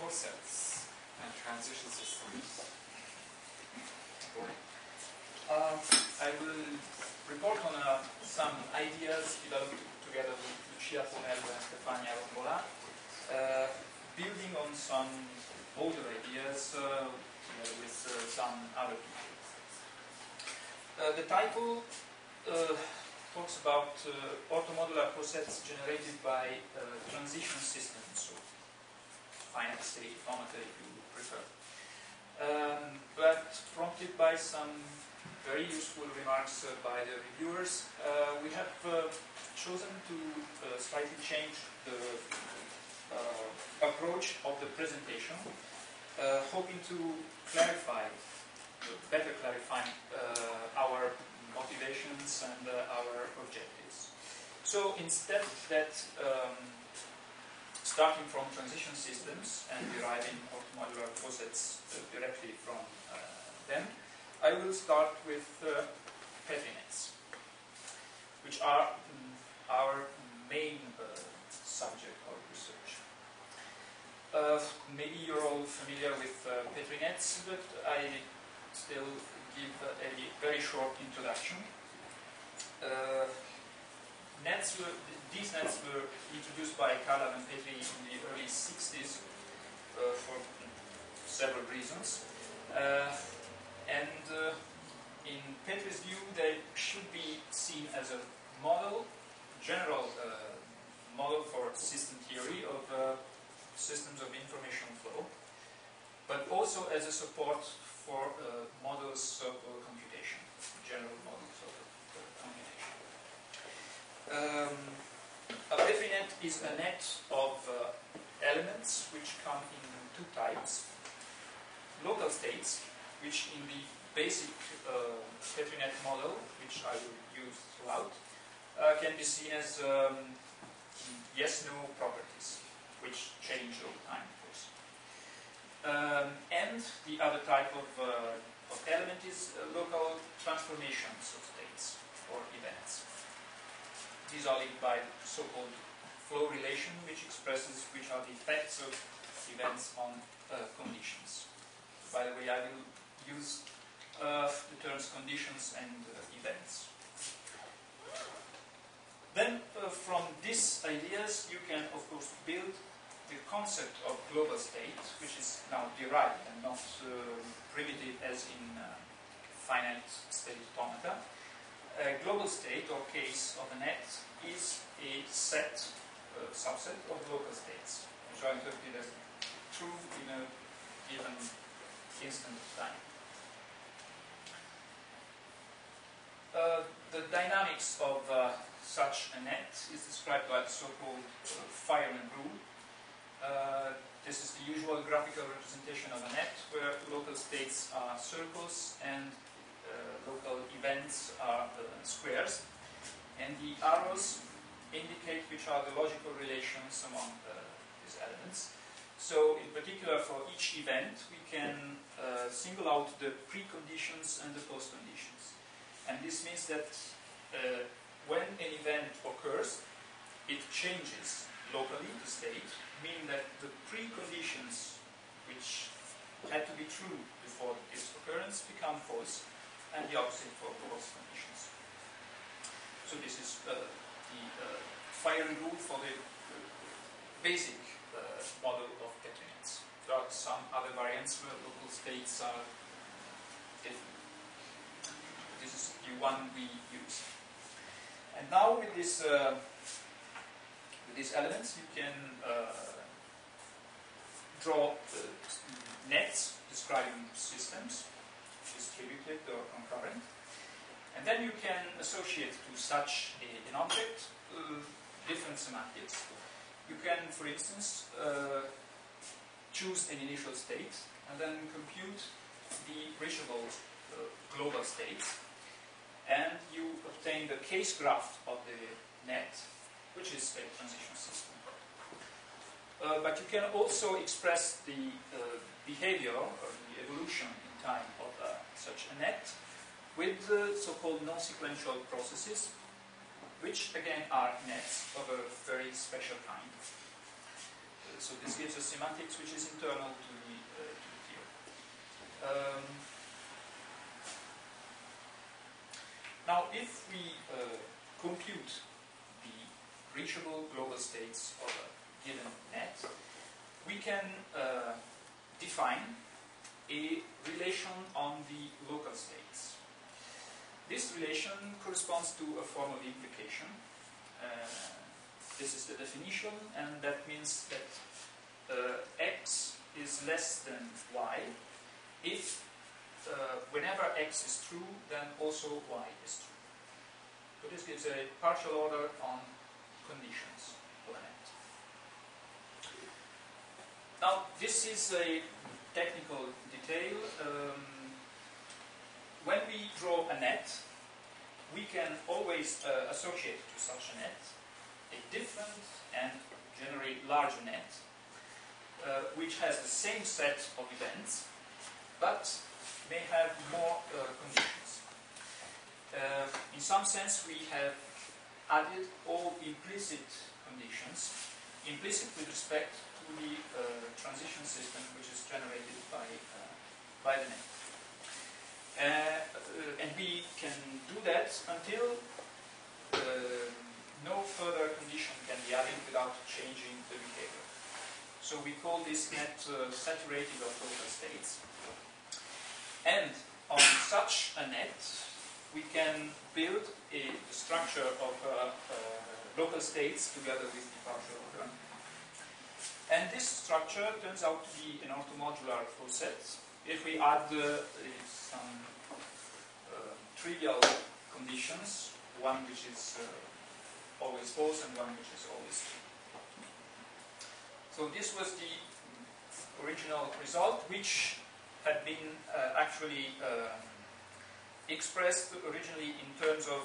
posets and transition systems. I will report on some ideas developed together with Lucia Bernardinello and Stefania Rombola, building on some older ideas with some other people. The title talks about orthomodular posets generated by transition systems, so finite state automata if you prefer. But prompted by some very useful remarks by the reviewers, we have chosen to slightly change the approach of the presentation, hoping to better clarify our motivations and our objectives. So instead that starting from transition systems and deriving orthomodular posets directly from them, I will start with Petri nets, which are our main subject of research. Maybe you're all familiar with Petri nets, but I still give a very short introduction. These nets were introduced by Carla and Petri in the early 60s for several reasons. In Petri's view, they should be seen as a general model for system theory of systems of information flow, but also as a support for models of computation, general models of computation. A Petri net is a net of elements which come in two types. Local states, which in the basic Petri net model, which I will use throughout, can be seen as yes-no properties, which change over time, of course. And the other type of element is local transformations of states or events. These are linked by the so-called flow relation, which expresses which are the effects of events on conditions. By the way, I will use the terms conditions and events. Then, from these ideas, you can, of course, build the concept of global state, which is now derived and not primitive as in finite state automata. A global state, or case of a net, is a subset of local states, which are interpreted as true in a given instant of time. The dynamics of such a net is described by the so-called fireman rule. This is the usual graphical representation of a net, where local states are circles and local events are squares. And the arrows indicate which are the logical relations among these elements. So, in particular, for each event, we can single out the preconditions and the postconditions. And this means that when an event occurs, it changes locally the state, meaning that the preconditions which had to be true before this occurrence become false, and the opposite for postconditions. So this is the firing rule for the basic model of Petri nets. There are some other variants where local states are different. This is the one we use. And now with these elements, you can draw nets describing systems, distributed or concurrent. And then you can associate to such an object different semantics. You can, for instance, choose an initial state and then compute the reachable global states, and you obtain the case graph of the net, which is a transition system. But you can also express the behavior or the evolution in time of such a net with so-called non-sequential processes, which again are nets of a very special kind. so this gives us semantics which is internal to the theory. Now, if we compute the reachable global states of a given net, we can define a relation on the local states. This relation corresponds to a form of implication. This is the definition, and that means that x is less than y if whenever x is true, then also y is true. So this gives a partial order on conditions of a net. Now, this is a technical detail. When we draw a net, we can always associate to such a net a different and generally larger net, which has the same set of events, but may have more conditions. In some sense, we have added all implicit conditions, implicit with respect to the transition system which is generated by the net. And we can do that until no further condition can be added without changing the behavior. So we call this net saturated of local states. And on such a net, we can build a structure of local states together with the partial order. And this structure turns out to be an orthomodular poset. If we add some trivial conditions, one which is always false and one which is always true. So this was the original result, which had been actually expressed originally in terms of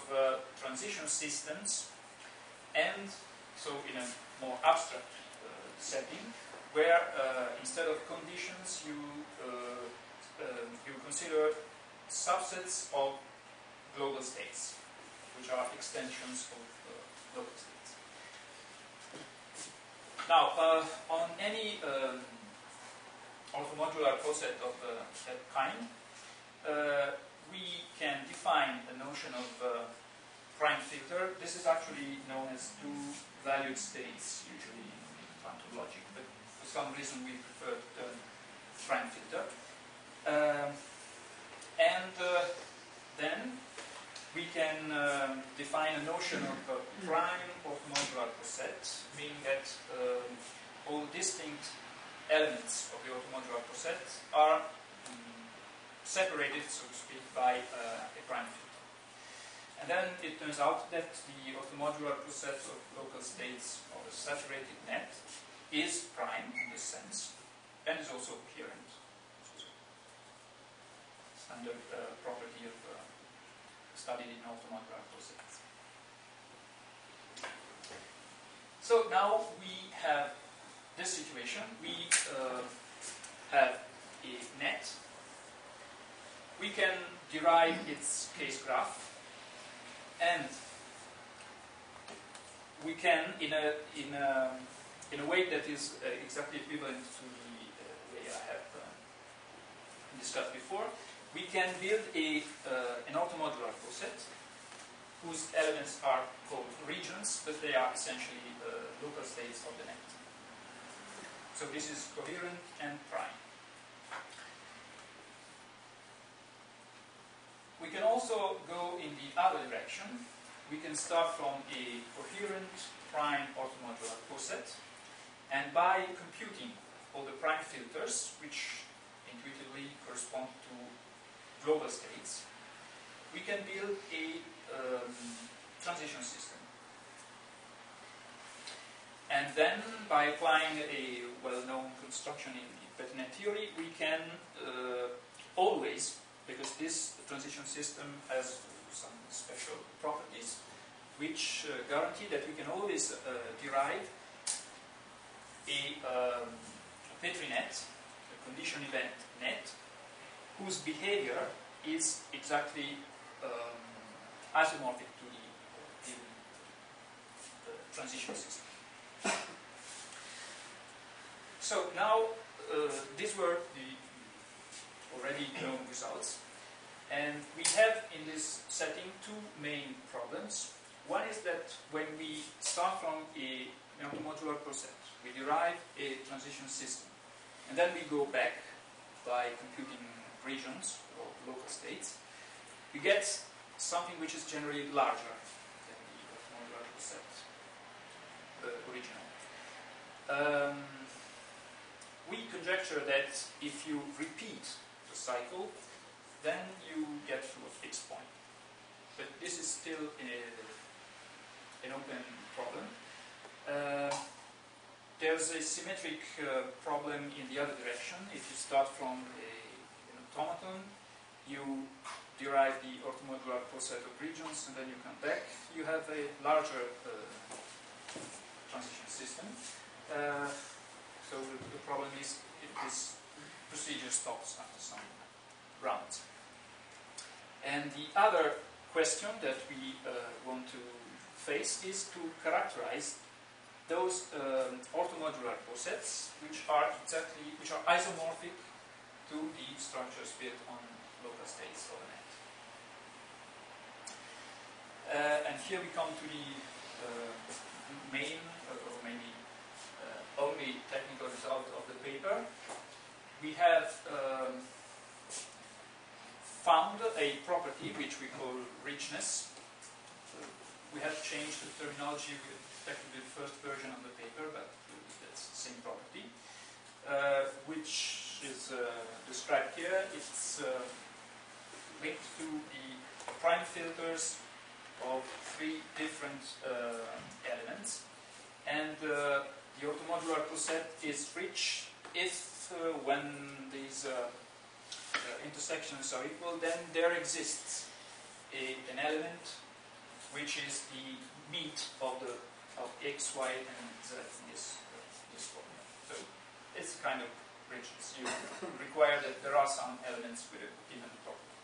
transition systems, and so in a more abstract setting, where instead of conditions you consider subsets of global states, which are extensions of local states. Now, on any orthomodular poset of that kind, we can define the notion of prime filter. This is actually known as two-valued states, usually in quantum logic, but for some reason we prefer the term prime filter. Then we can define a notion of prime orthomodular poset, meaning that all distinct elements of the orthomodular poset are separated, so to speak, by a prime filter. And then it turns out that the orthomodular poset of local states of a saturated net is prime in this sense, and is also coherent. Standard property of studied in orthomodular posets. So now we have this situation. We have a net. We can derive its case graph, and we can, in a way that is exactly equivalent to the way I have discussed before, we can build an orthomodular poset whose elements are called regions, but they are essentially local states of the net. So this is coherent and prime. We can also go in the other direction. We can start from a coherent prime orthomodular poset, and by computing all the prime filters, which intuitively correspond to global states, we can build a transition system. And then, by applying a well-known construction in the Petri net theory, we can always, because this transition system has some special properties which guarantee that we can always derive a Petri net, a condition event net, whose behavior is exactly isomorphic to the transition system. So now these were the already known results. And we have in this setting two main problems. One is that when we start from an orthomodular poset, we derive a transition system. And then we go back by computing regions or local states. We get something which is generally larger than the orthomodular poset original. We conjecture that if you repeat the cycle, then you get to a fixed point. But this is still an open problem. There's a symmetric problem in the other direction. If you start from an automaton, you derive the orthomodular poset of regions, and then you come back. You have a larger transition system. So the problem is if this procedure stops after some rounds. And the other question that we want to face is to characterize those orthomodular posets which are isomorphic to the structures built on local states of a net. And here we come to the main, or maybe only technical result of the paper. We have found a property which we call richness. We have changed the terminology with respect to the first version of the paper, but that's the same property, which is described here. It's linked to the prime filters of three different elements, and the orthomodular poset is rich if when these intersections are equal, then there exists an element which is the meat of x, y, and z in this formula. So it's kind of richness. You require that there are some elements with a given property.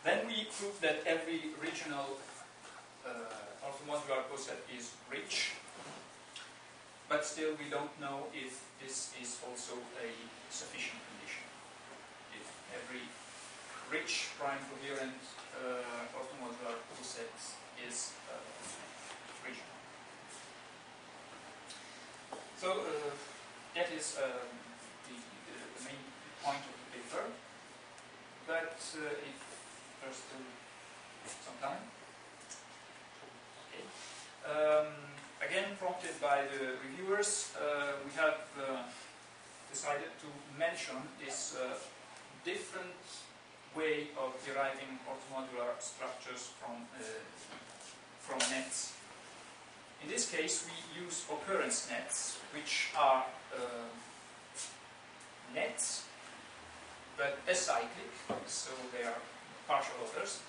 Then we prove that every regional orthomodular poset is rich, but still we don't know if this is also a sufficient condition. If every rich prime coherent orthomodular poset is regional. So that is the main point of the paper. But if there's still some time. Okay. Again, prompted by the reviewers, we have decided to mention this different way of deriving orthomodular structures from nets. In this case, we use occurrence nets, which are nets, but acyclic, so they are partial orders,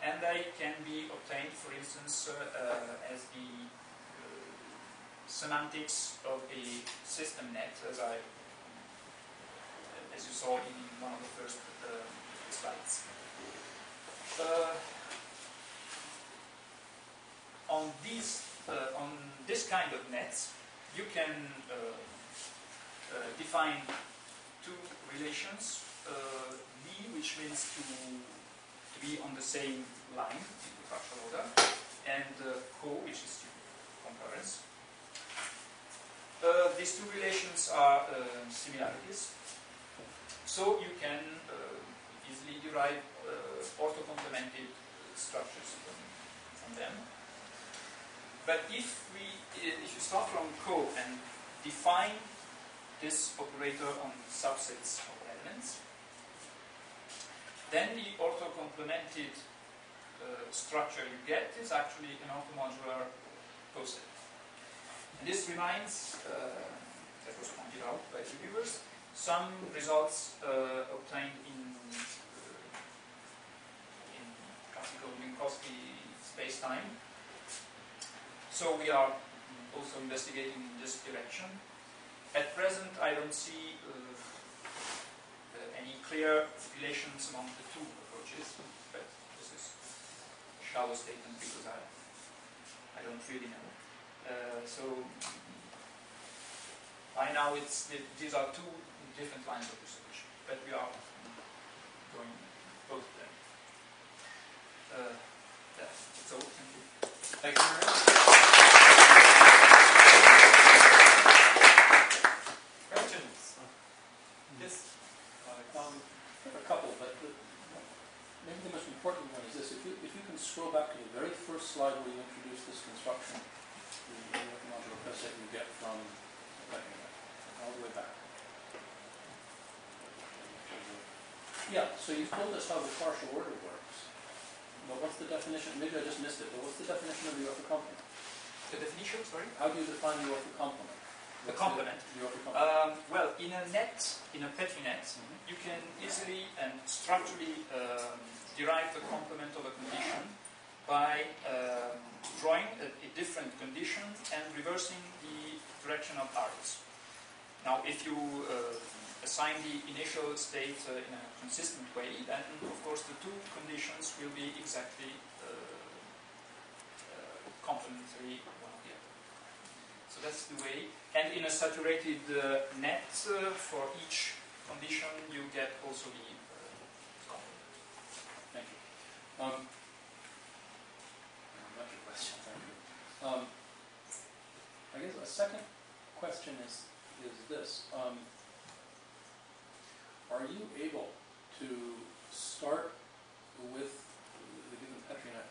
and they can be obtained, for instance, as the semantics of a system net, as you saw in one of the first slides. On this kind of nets, you can define two relations: V, which means to be on the same line, the partial order, and co, which is concurrence. These two relations are similarities, so you can easily derive orthocomplemented structures from them. But if you start from co and define this operator on subsets of elements, then the orthocomplemented structure you get is actually an orthomodular poset. And this reminds, that was pointed out by the reviewers, some results obtained in classical Minkowski space-time. So we are also investigating in this direction. At present, I don't see any clear relations among the two approaches, but this is a shallow statement because I don't really know. So By now, these are two different lines of research, but we are going both of them. So, thank you. Thank you very much. Questions? Yes? There are a couple, but maybe the most important one is this. If you can scroll back to the very first slide where you introduced this construction, the orthomodular poset you get from all the way back. Yeah, so you've told us how the partial order works. But what's the definition? Maybe I just missed it, but what's the definition of the orthocomplement? The definition, sorry? How do you define the orthocomplement? The complement. The orthocomplement. Well, in a net, in a Petri net, you can easily and structurally derive the complement of a condition by drawing a different condition and reversing the direction of arrows. Now, if you assign the initial state in a consistent way, then of course the two conditions will be exactly complementary one of the other. So that's the way. And in a saturated net, for each condition, you get also the complement. Thank you. That's your question. Thank you. I guess a second question is this. Are you able to start with the given Petri net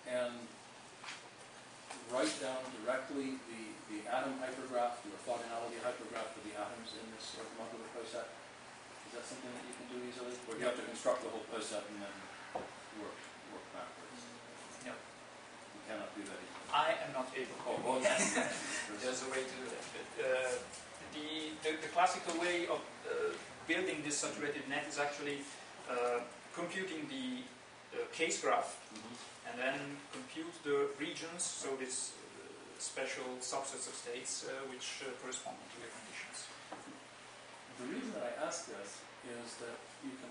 and write down directly the atom hypergraph, the orthogonality hypergraph for the atoms in this orthomodular poset? Is that something that you can do easily? Or do you have to construct the whole poset and then work backwards? No. You cannot do that easily. I am not able. Oh, well, There's a way to do that. But, the classical way of building this saturated net is actually computing the case graph and then compute the regions, so this special subsets of states which correspond to the conditions. The reason that I ask this is that you can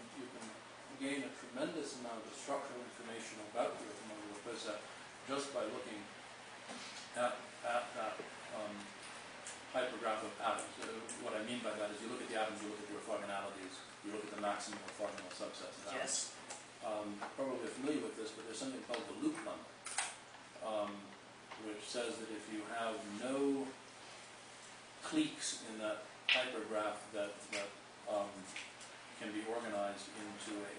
gain a tremendous amount of structural information about the orthomodular poset just by looking at that hypergraph of atoms. What I mean by that is you look at the atoms, you look at the orthogonalities, you look at the maximum orthogonal subsets of atoms. Yes. Probably familiar with this, but there's something called the loop limit, which says that if you have no cliques in that hypergraph that can be organized into a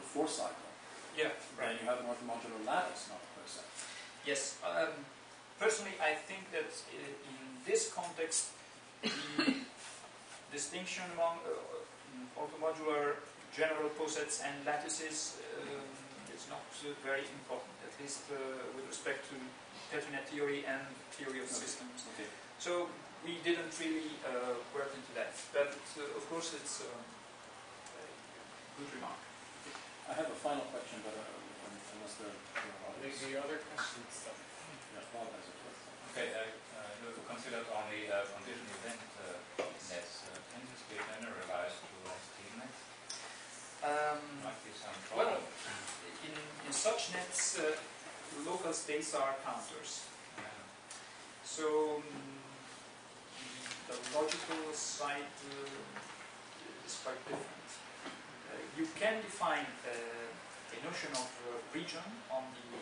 four cycle, Yeah. Right. then you have an orthomodular lattice, not a poset. Yes. Personally, I think that in this context, the distinction among orthomodular general posets and lattices is not very important, at least with respect to Petri net theory and theory of systems. Okay. So we didn't really work into that, but of course it's a good remark. I have a final question, but unless there are others. The other questions? Yeah, Paul has a question. Okay, you considered only condition event nets. Can this be generalized to steel nets? Might be some Well, problem. in such nets, local states are counters. Yeah. So the logical side is quite different. You can define a notion of region on the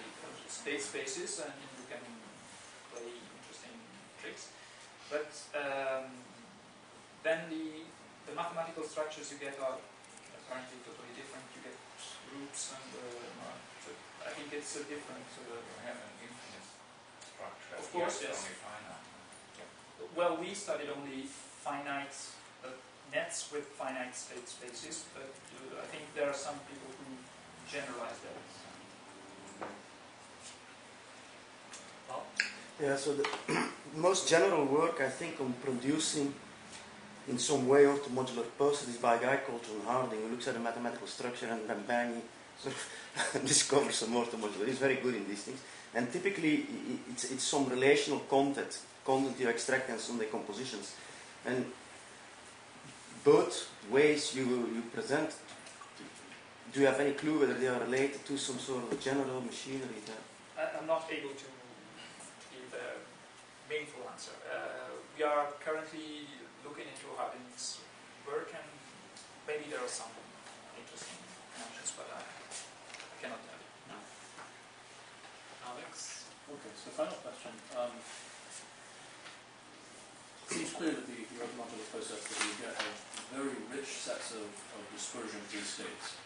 state spaces, and you can play interesting tricks. But then the mathematical structures you get are apparently totally different. You get groups, and so I think it's a different. You have an infinite structure. Of course, Yes. yes. Only finite. Well, we studied only finite nets with finite state spaces, but I think there are some people who generalize that. Yeah, so the most general work, I think, on producing in some way orthomodular posets is by a guy called John Harding, who looks at the mathematical structure and then bang, he sort of discovers some orthomodular. He's very good in these things. And typically, it's some relational content you extract and some decompositions. And both ways you present, do you have any clue whether they are related to some sort of general machinery there? I'm not able to give meaningful answer. We are currently looking into how things work, and maybe there are some interesting connections, but I cannot tell you. No. Alex? Okay, so final question. It seems clear that the orthomodular process that you get have very rich sets of dispersion-free states,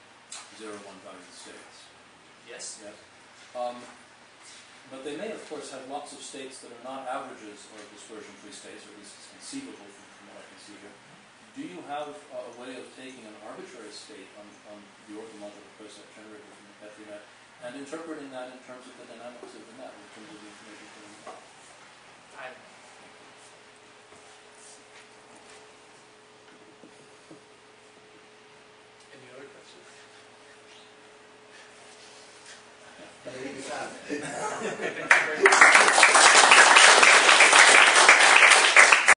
0, 1 value states. Yes. Yes. But they may, of course, have lots of states that are not averages of dispersion-free states, or at least it's conceivable from what I can see here. Do you have a way of taking an arbitrary state on the orthomodular process generated from the Petri net and interpreting that in terms of the dynamics of the net, in terms of the information coming out? Any other questions? Thank you. Thank you very much.